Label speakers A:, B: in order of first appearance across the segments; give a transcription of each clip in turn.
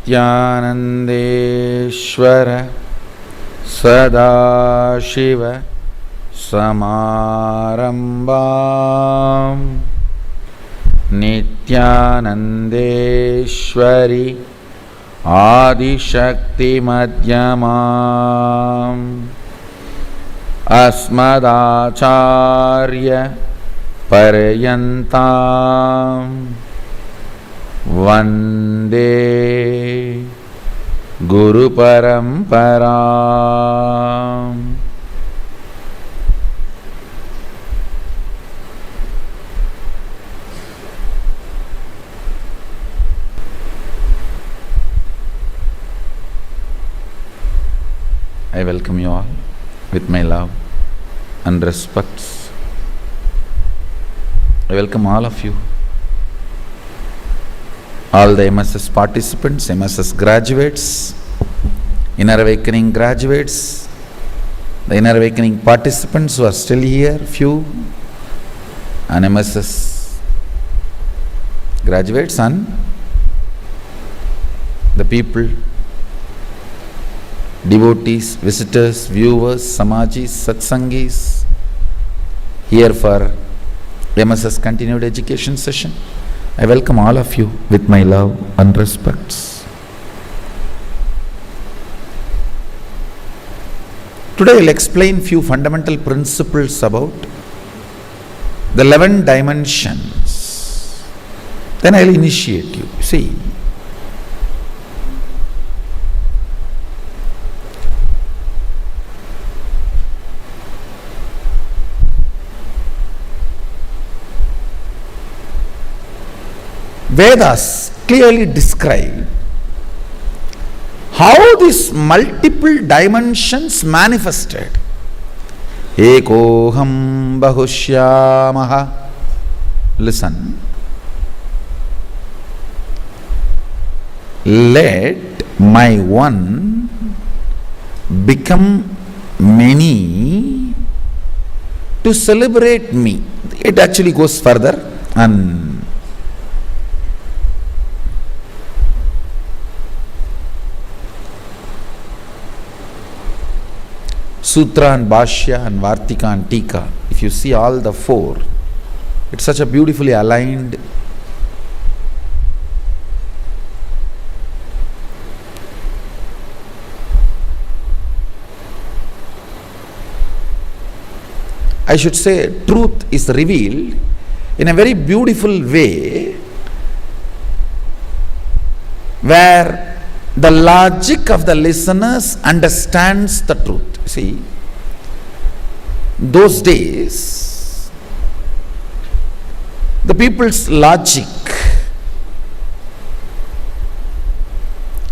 A: नित्यानन्देश्वर सदाशिव समारम्भां नित्यानन्देश्वरि आदिशक्तिमध्यमाम् अस्मदाचार्य पर्यन्तां वन्दे गुरुपरम्पराम्। I welcome you all with my love and respects. I welcome all of you, all the MSS participants, MSS graduates, Inner Awakening graduates, the Inner Awakening participants who are still here, few, and MSS graduates, and the people, devotees, visitors, viewers, samajis, satsangis, here for MSS continued education session. I welcome all of you with my love and respects. Today I will explain few fundamental principles about the 11 dimensions. Then I will initiate you. See, Vedas clearly describe how these multiple dimensions manifested. Ekoham bahushyamaha. Listen. Let my one become many to celebrate me. It actually goes further and Sutra and Bhashya and Vartika and Tika, if you see all the four, it's such a beautifully aligned. I should say, truth is revealed in a very beautiful way, where the logic of the listeners understands the truth. See, those days, the people's logic,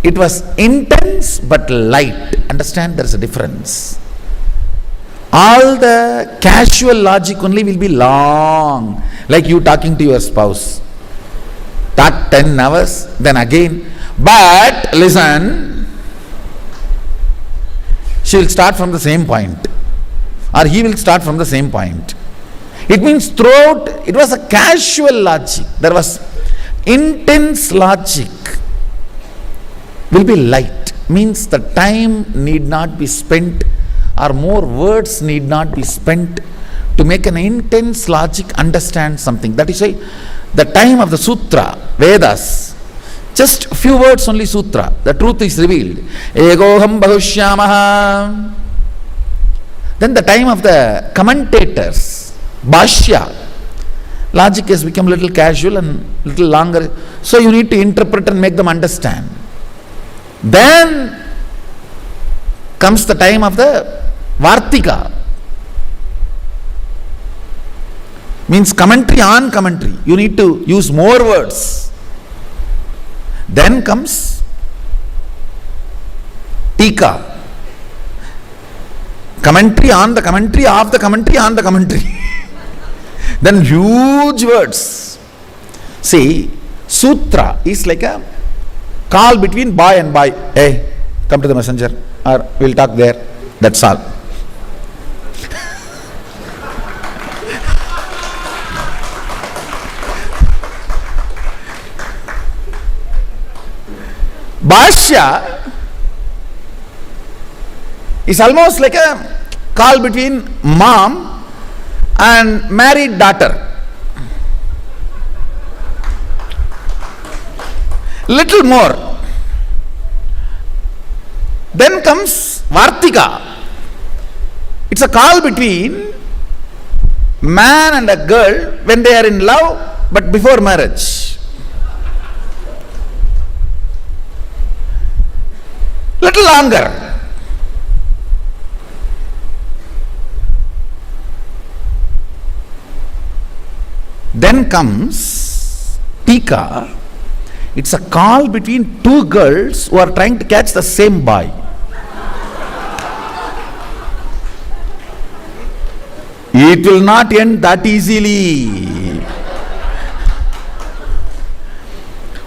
A: it was intense but light. Understand, there is a difference. All the casual logic only will be long, like you talking to your spouse. Talk 10 hours, then again. But listen, she will start from the same point, or he will start from the same point. It means throughout, it was a casual logic. There was intense logic. Will be light. Means the time need not be spent, or more words need not be spent to make an intense logic understand something. That is why the time of the sutra, Vedas, just few words only sutra, the truth is revealed. Egoham bahushyamaha. Then the time of the commentators, Bhashya, logic has become a little casual and little longer. So you need to interpret and make them understand. Then comes the time of the Vartika. Means commentary on commentary. You need to use more words. Then comes Tika. Commentary on the commentary of the commentary on the commentary. Then huge words. See, Sutra is like a call between boy and boy. Hey, come to the messenger, or we'll talk there. That's all. Bhashya is almost like a call between mom and married daughter. Little more. Then comes Vartika. It's a call between man and a girl when they are in love but before marriage. Little longer. Then comes Tika. It's a call between two girls who are trying to catch the same boy. It will not end that easily.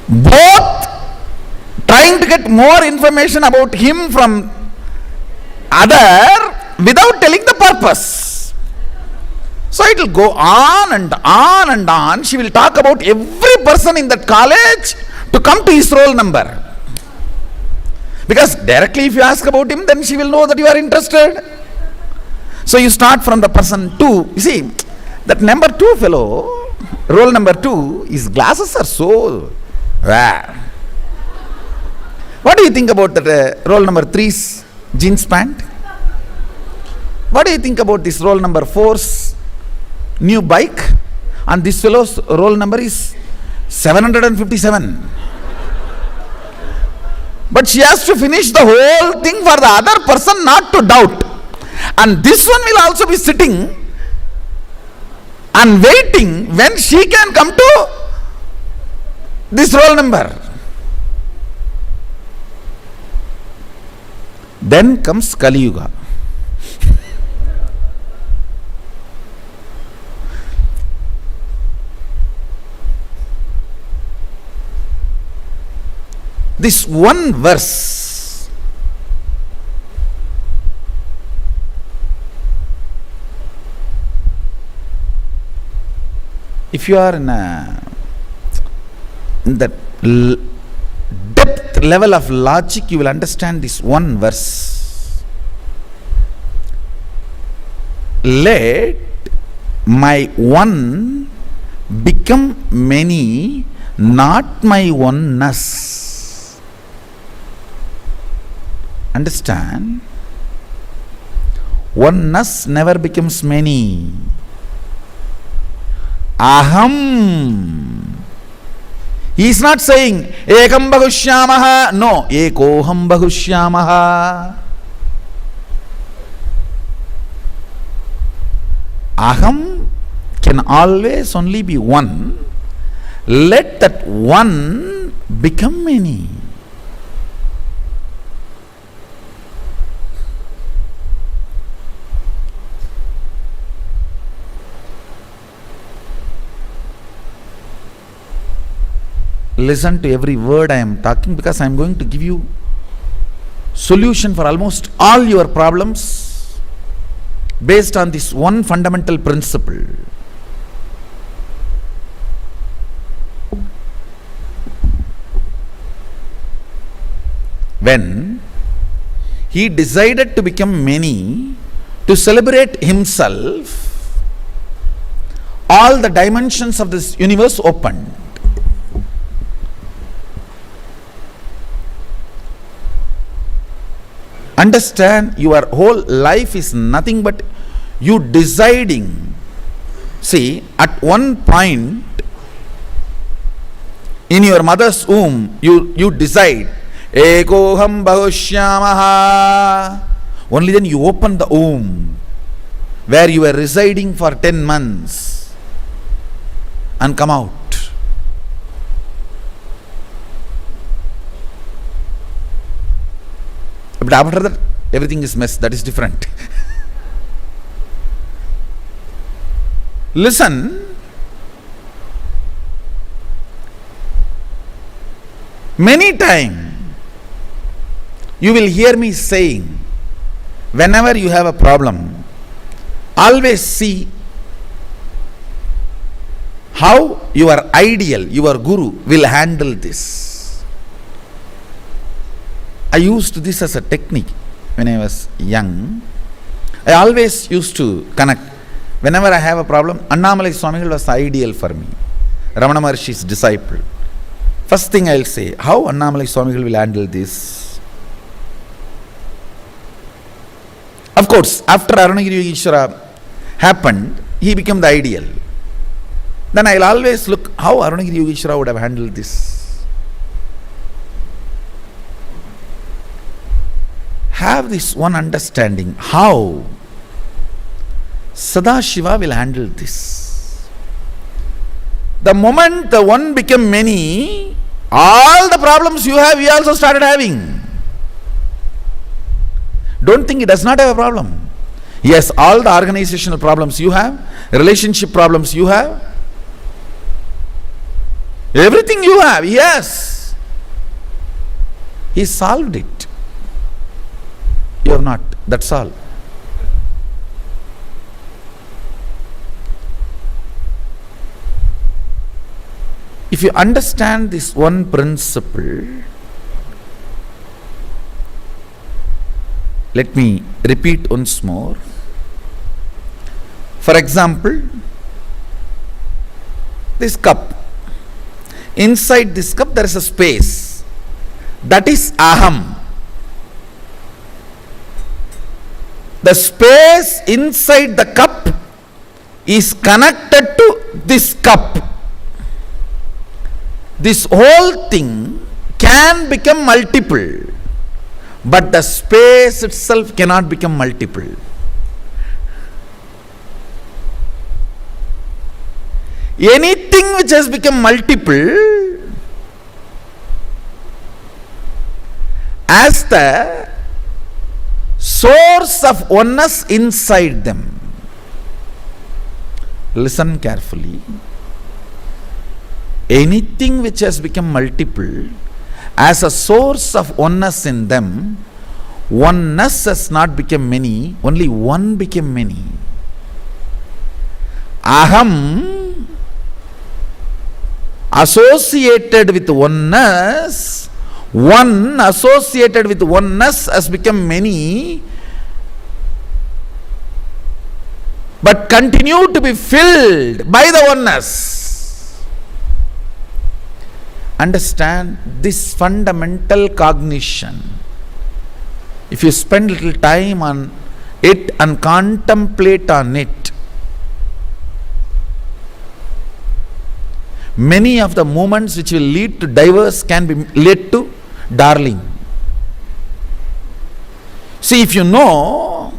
A: Both trying to get more information about him from other without telling the purpose. So it will go on and on and on. She will talk about every person in that college to come to his roll number. Because directly if you ask about him, then she will know that you are interested. So you start from the person 2. You see, that number 2 fellow, roll number 2, his glasses are so rare. What do you think about that roll number 3's jeans pant? What do you think about this roll number 4's new bike? And this fellow's roll number is 757. But she has to finish the whole thing for the other person not to doubt. And this one will also be sitting and waiting when she can come to this roll number. Then comes Kali Yuga. This one verse if you are in that depth level of logic, you will understand this one verse. Let my one become many, not my oneness. Understand? Oneness never becomes many. Aham. He is not saying ekam bahushyamaha. No, ekoham bahushyamaha. Aham can always only be one. Let that one become many. Listen to every word I am talking, because I am going to give you solution for almost all your problems based on this one fundamental principle. When he decided to become many, to celebrate himself, all the dimensions of this universe opened. Understand, your whole life is nothing but you deciding. See, at one point in your mother's womb, you decide, Ekoham bahushyamaha. Only then you open the womb where you were residing for 10 months and come out. But after that, everything is mess. That is different. Listen. Many times you will hear me saying, whenever you have a problem, always see how your ideal, your guru will handle this. I used this as a technique when I was young. I always used to connect. Whenever I have a problem, Annamalai Swamigal was ideal for me. Ramana Maharshi's disciple. First thing I'll say, how Annamalai Swamigal will handle this? Of course, after Arunagiri Yogeshwara happened, he became the ideal. Then I'll always look how Arunagiri Yogeshwara would have handled this. Have this one understanding how Sadashiva will handle this. The moment the one became many, all the problems you have, we also started having. Don't think he does not have a problem. Yes, all the organizational problems you have, relationship problems you have, everything you have, yes. He solved it. You have not. That's all. If you understand this one principle, let me repeat once more. For example, this cup. Inside this cup there is a space. That is aham. The space inside the cup is connected to this cup. This whole thing can become multiple, but the space itself cannot become multiple. Anything which has become multiple, as the source of oneness inside them. Listen carefully. Anything which has become multiple, as a source of oneness in them, oneness has not become many, only one became many. Aham associated with oneness, one associated with oneness has become many, but continue to be filled by the oneness. Understand this fundamental cognition. If you spend little time on it and contemplate on it, many of the movements which will lead to divorce can be led to darling. See, if you know,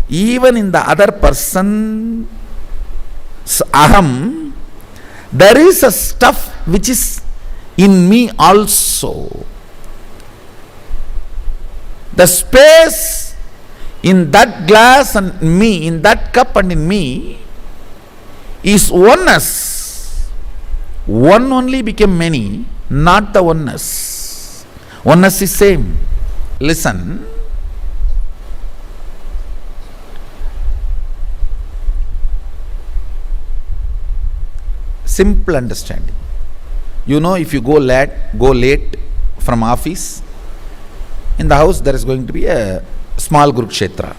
A: even in the other person's aham, there is a stuff which is in me also. The space in that glass and me, in that cup and in me, is oneness. One only became many, not the oneness. Oneness is same. Listen. Simple understanding. You know, if you go late from office, in the house there is going to be a small Kurukshetra.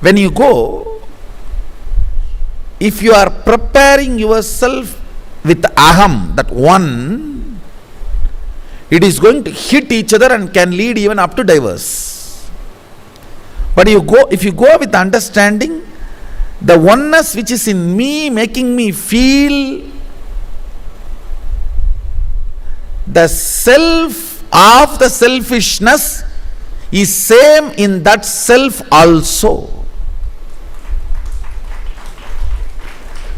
A: When you go, if you are preparing yourself with aham, that one, it is going to hit each other and can lead even up to divorce. But if you go with understanding, the oneness which is in me, making me feel the self of the selfishness, is same in that self also.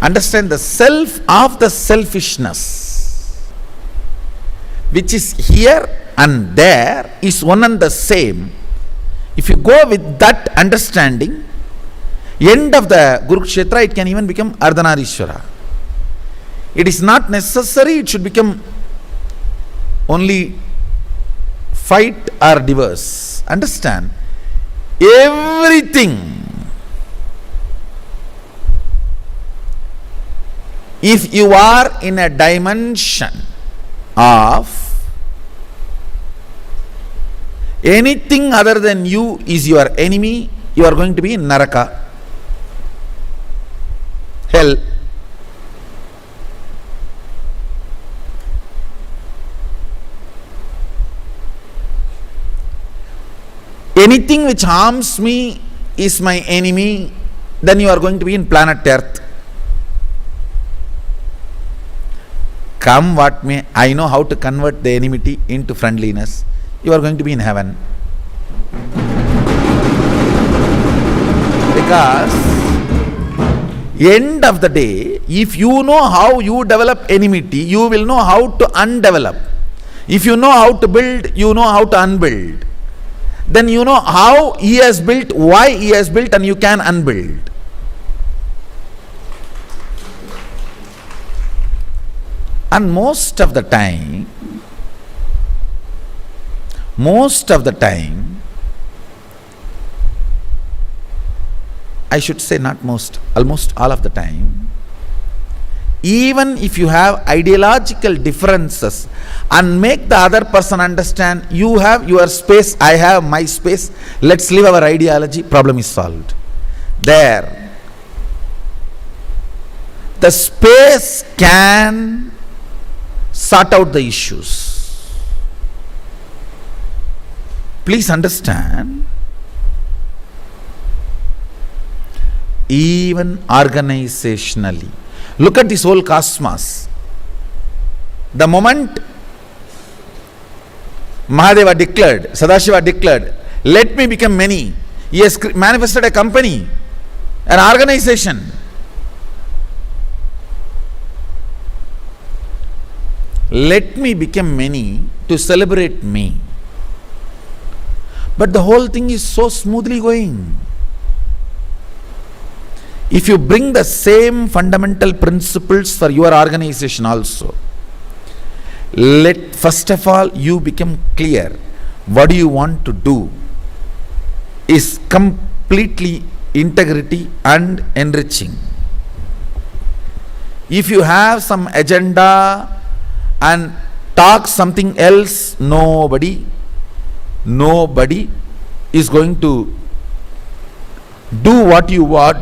A: Understand, the self of the selfishness, which is here and there, is one and the same. If you go with that understanding, end of the Kurukshetra, it can even become Ardhanarishwara. It is not necessary it should become only fight or divorce. Understand? Everything. If you are in a dimension of anything other than you is your enemy, you are going to be in Naraka, hell. Anything which harms me is my enemy, then you are going to be in planet Earth. Come what may, I know how to convert the enmity into friendliness. You are going to be in heaven. Because end of the day, if you know how you develop enmity, you will know how to undevelop. If you know how to build, you know how to unbuild. Then you know how he has built, why he has built, and you can unbuild. And most of the time, I should say not most, almost all of the time, even if you have ideological differences and make the other person understand, you have your space, I have my space, let's leave our ideology, problem is solved. There, the space can sort out the issues. Please understand, even organizationally, look at this whole cosmos. The moment Mahadeva declared, Sadashiva declared, let me become many, he has manifested a company, an organization. Let me become many to celebrate me. But the whole thing is so smoothly going. If you bring the same fundamental principles for your organization also, let first of all you become clear what do you want to do is completely integrity and enriching. If you have some agenda and talk something else, nobody is going to do what you want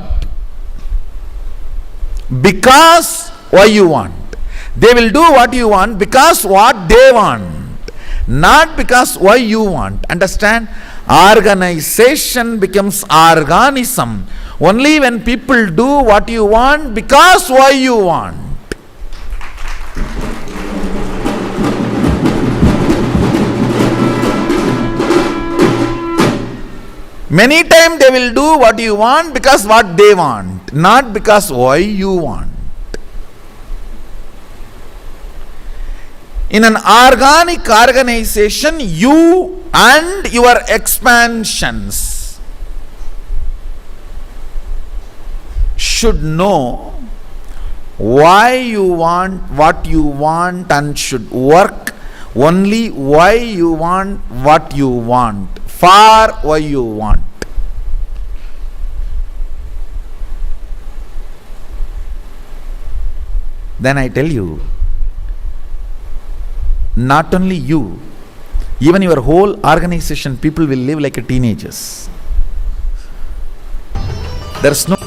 A: because why you want. They will do what you want because what they want, not because why you want. Understand? Organization becomes organism only when people do what you want because why you want. Many times they will do what you want because what they want, not because why you want. In an organic organization, you and your expansions should know why you want what you want and should work only why you want what you want. For why you want. Then I tell you, not only you, even your whole organization, people will live like teenagers. There's no